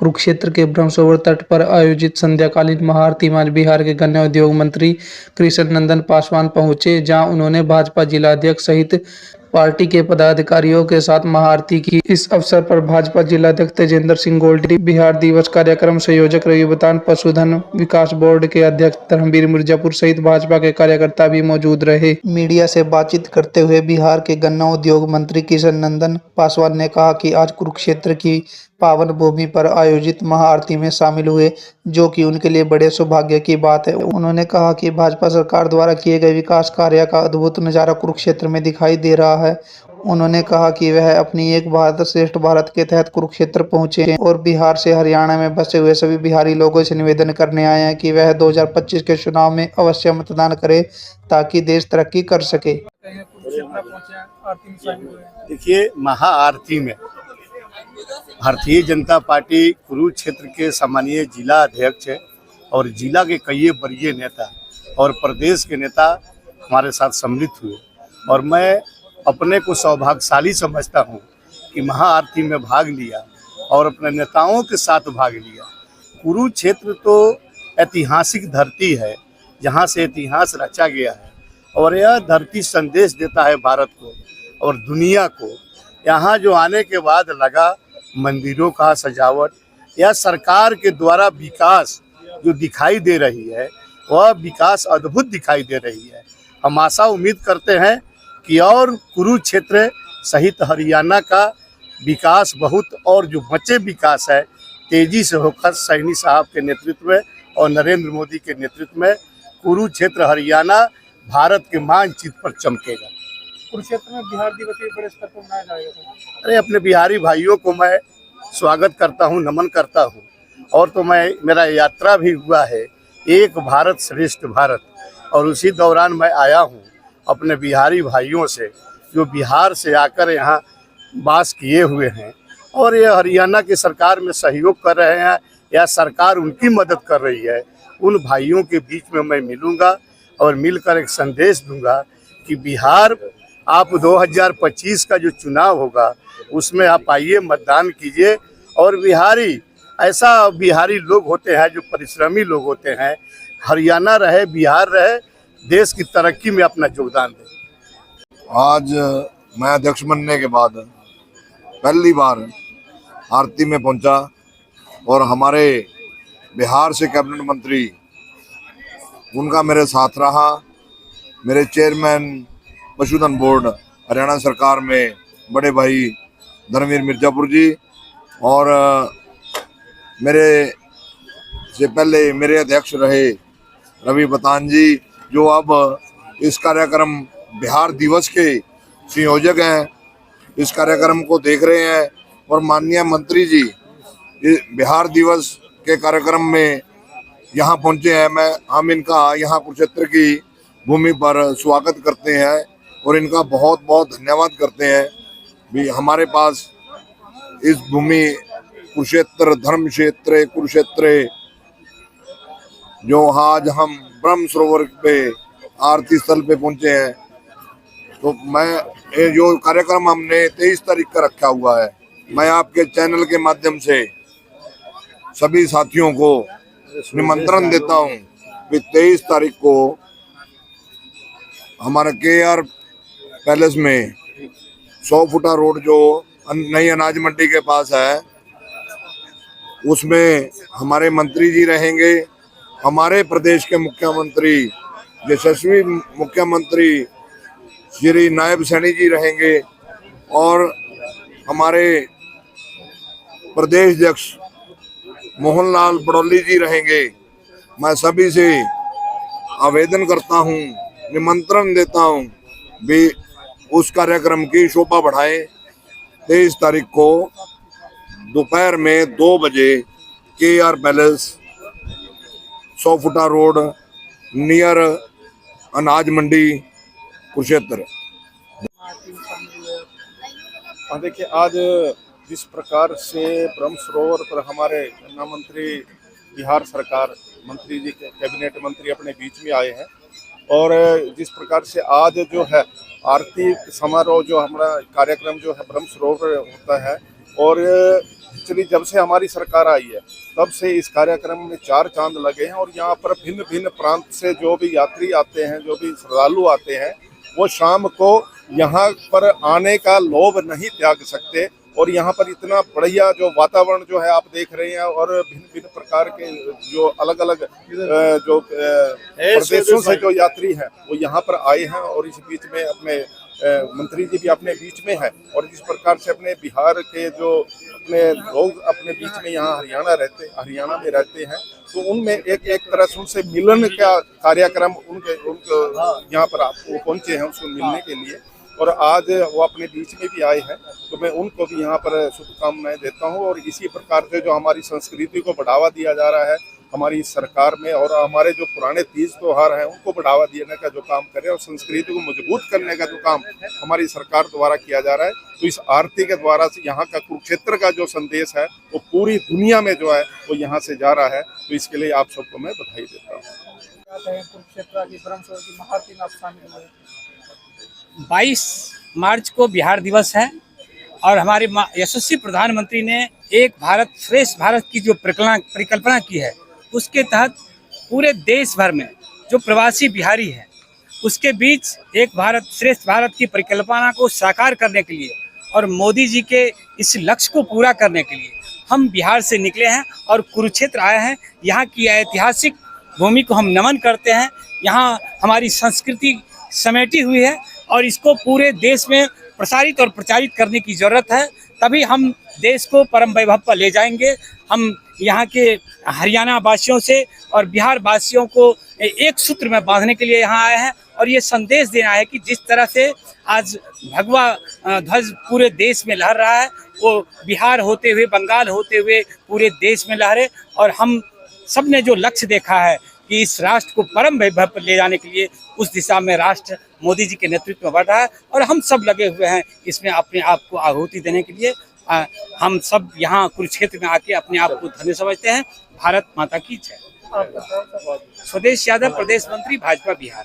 कुरुक्षेत्र के ब्रह्मसरोवर तट पर आयोजित संध्याकालीन महाआरती में आज बिहार के गन्ना उद्योग मंत्री कृष्ण नंदन पासवान पहुंचे, जहां उन्होंने भाजपा जिलाध्यक्ष सहित पार्टी के पदाधिकारियों के साथ महाआरती की। इस अवसर पर भाजपा जिलाध्यक्ष तेजेंद्र सिंह गोल्डी, बिहार दिवस कार्यक्रम संयोजक रवि बतान, पशुधन विकास बोर्ड के अध्यक्ष धर्मवीर मिर्जापुर सहित भाजपा के कार्यकर्ता भी मौजूद रहे। मीडिया से बातचीत करते हुए बिहार के गन्ना उद्योग मंत्री कृष्ण नंदन पासवान ने कहा कि आज कुरुक्षेत्र की पावन भूमि पर आयोजित महाआरती में शामिल हुए, जो कि उनके लिए बड़े सौभाग्य की बात है। उन्होंने कहा कि भाजपा सरकार द्वारा किए गए विकास कार्य का अद्भुत नजारा कुरुक्षेत्र में दिखाई दे रहा है। उन्होंने कहा कि वह अपनी एक भारत श्रेष्ठ भारत के तहत कुरुक्षेत्र पहुंचे हैं और बिहार से हरियाणा में बसे हुए सभी बिहारी लोगों से निवेदन करने आए हैं कि वह 2025 के चुनाव में अवश्य मतदान करें ताकि देश तरक्की कर सके। देखिए, महाआरती में भारतीय जनता पार्टी कुरुक्षेत्र के सम्मानीय जिला अध्यक्ष और जिला के कई वरीय नेता और प्रदेश के नेता हमारे साथ सम्मिलित हुए और मैं अपने को सौभाग्यशाली समझता हूं कि महाआरती में भाग लिया और अपने नेताओं के साथ भाग लिया। कुरुक्षेत्र तो ऐतिहासिक धरती है जहां से इतिहास रचा गया है और यह धरती संदेश देता है भारत को और दुनिया को। यहाँ जो आने के बाद लगा मंदिरों का सजावट या सरकार के द्वारा विकास जो दिखाई दे रही है, वह विकास अद्भुत दिखाई दे रही है। हम आशा उम्मीद करते हैं कि और कुरुक्षेत्र सहित हरियाणा का विकास बहुत और जो बचे विकास है तेजी से होकर सैनी साहब के नेतृत्व में और नरेंद्र मोदी के नेतृत्व में कुरुक्षेत्र हरियाणा भारत के मानचित्र पर चमकेगा। कुरुक्षेत्र में बिहार दिवस भी बड़े स्तर पर मनाया जाएगा। अरे अपने बिहारी भाइयों को मैं स्वागत करता हूं, नमन करता हूं और तो मेरा यात्रा भी हुआ है एक भारत श्रेष्ठ भारत और उसी दौरान मैं आया हूं अपने बिहारी भाइयों से जो बिहार से आकर यहाँ वास किए हुए हैं और ये हरियाणा की सरकार में सहयोग कर रहे हैं या सरकार उनकी मदद कर रही है। उन भाइयों के बीच में मैं मिलूंगा और मिलकर एक संदेश दूंगा कि बिहार आप 2025 का जो चुनाव होगा उसमें आप आइए, मतदान कीजिए और ऐसा बिहारी लोग होते हैं जो परिश्रमी लोग होते हैं। हरियाणा रहे, बिहार रहे, देश की तरक्की में अपना योगदान दें। आज मैं अध्यक्ष बनने के बाद पहली बार आरती में पहुंचा और हमारे बिहार से कैबिनेट मंत्री उनका मेरे साथ रहा। मेरे चेयरमैन पशुधन बोर्ड हरियाणा सरकार में बड़े भाई धर्मवीर मिर्जापुर जी और मेरे से पहले मेरे अध्यक्ष रहे रवि बतान जी, जो अब इस कार्यक्रम बिहार दिवस के संयोजक हैं, इस कार्यक्रम को देख रहे हैं और माननीय मंत्री जी बिहार दिवस के कार्यक्रम में यहाँ पहुँचे हैं। हम इनका यहाँ कुरुक्षेत्र की भूमि पर स्वागत करते हैं और इनका बहुत बहुत धन्यवाद करते हैं। भी हमारे पास इस भूमि कुरुक्षेत्र धर्म क्षेत्र कुरुक्षेत्र जो आज हम ब्रह्म सरोवर पे आरती स्थल पे पहुंचे हैं, तो मैं जो कार्यक्रम हमने 23 तारीख का रखा हुआ है, मैं आपके चैनल के माध्यम से सभी साथियों को निमंत्रण देता हूं कि 23 तारीख को हमारा KR पैलेस में 100 फुटा रोड जो नई अनाज मंडी के पास है, उसमें हमारे मंत्री जी रहेंगे, हमारे प्रदेश के मुख्यमंत्री यशस्वी मुख्यमंत्री श्री नायब सैनी जी रहेंगे और हमारे प्रदेश अध्यक्ष मोहनलाल बड़ौली जी रहेंगे। मैं सभी से आवेदन करता हूं, निमंत्रण देता हूं भी उस कार्यक्रम की शोभा बढ़ाएं। 23 तारीख को दोपहर में 2 बजे KR पैलेस 100 फुटा रोड नियर अनाज मंडी कुरुक्षेत्र। देखिए, आज जिस प्रकार से ब्रह्म सरोवर पर हमारे गन्ना मंत्री बिहार सरकार मंत्री जी कैबिनेट मंत्री अपने बीच में आए हैं और जिस प्रकार से आज जो है आरती समारोह जो हमारा कार्यक्रम जो है ब्रह्म सरोवर होता है और एक्चुअली जब से हमारी सरकार आई है तब से इस कार्यक्रम में 4 चांद लगे हैं और यहाँ पर भिन्न भिन्न प्रांत से जो भी यात्री आते हैं, जो भी श्रद्धालु आते हैं, वो शाम को यहाँ पर आने का लोभ नहीं त्याग सकते। और यहाँ पर इतना बढ़िया जो वातावरण जो है आप देख रहे हैं और भिन्न भिन्न प्रकार के जो अलग अलग जो प्रदेशों से जो यात्री हैं वो यहाँ पर आए हैं और इस बीच में अपने मंत्री जी भी अपने बीच में है। और जिस प्रकार से अपने बिहार के जो अपने लोग अपने बीच में यहाँ हरियाणा में रहते हैं, तो उनमें एक तरह से उनसे मिलन का कार्यक्रम उनके यहाँ पर वो पहुँचे हैं उसको मिलने के लिए। और आज वो अपने बीच में भी आए हैं, तो मैं उनको भी यहाँ पर शुभकामनाएं देता हूँ। और इसी प्रकार से जो हमारी संस्कृति को बढ़ावा दिया जा रहा है हमारी सरकार में, और हमारे जो पुराने तीज त्योहार हैं उनको बढ़ावा देने का जो काम करे और संस्कृति को मजबूत करने का जो काम हमारी सरकार द्वारा किया जा रहा है, तो इस आरती के द्वारा से यहाँ का कुरुक्षेत्र का जो संदेश है वो पूरी दुनिया में जो है वो यहाँ से जा रहा है। तो इसके लिए आप सबको मैं बधाई देता हूँ। कुरुक्षेत्र की ब्रह्मसरोवर की महाआरती में आप शामिल हुए। 22 मार्च को बिहार दिवस है और हमारे यशस्वी प्रधानमंत्री ने एक भारत श्रेष्ठ भारत की जो परिकल्पना की है, उसके तहत पूरे देश भर में जो प्रवासी बिहारी हैं उसके बीच एक भारत श्रेष्ठ भारत की परिकल्पना को साकार करने के लिए और मोदी जी के इस लक्ष्य को पूरा करने के लिए हम बिहार से निकले हैं और कुरुक्षेत्र आए हैं। यहाँ की ऐतिहासिक भूमि को हम नमन करते हैं। यहाँ हमारी संस्कृति समेटी हुई है और इसको पूरे देश में प्रसारित और प्रचारित करने की ज़रूरत है, तभी हम देश को परम वैभव पर ले जाएंगे। हम यहाँ के हरियाणा वासियों से और बिहार वासियों को एक सूत्र में बांधने के लिए यहाँ आए हैं और ये संदेश देना है कि जिस तरह से आज भगवा ध्वज पूरे देश में लहर रहा है, वो बिहार होते हुए, बंगाल होते हुए पूरे देश में लहरे। और हम सब ने जो लक्ष्य देखा है कि इस राष्ट्र को परम वैभव पर ले जाने के लिए, उस दिशा में राष्ट्र मोदी जी के नेतृत्व में बढ़ रहा है और हम सब लगे हुए हैं इसमें अपने आप को आहुति देने के लिए। हम सब यहाँ कुरुक्षेत्र में आके अपने आप को धन्य समझते हैं। भारत माता की जय। आपका स्वदेश यादव, प्रदेश मंत्री, भाजपा बिहार।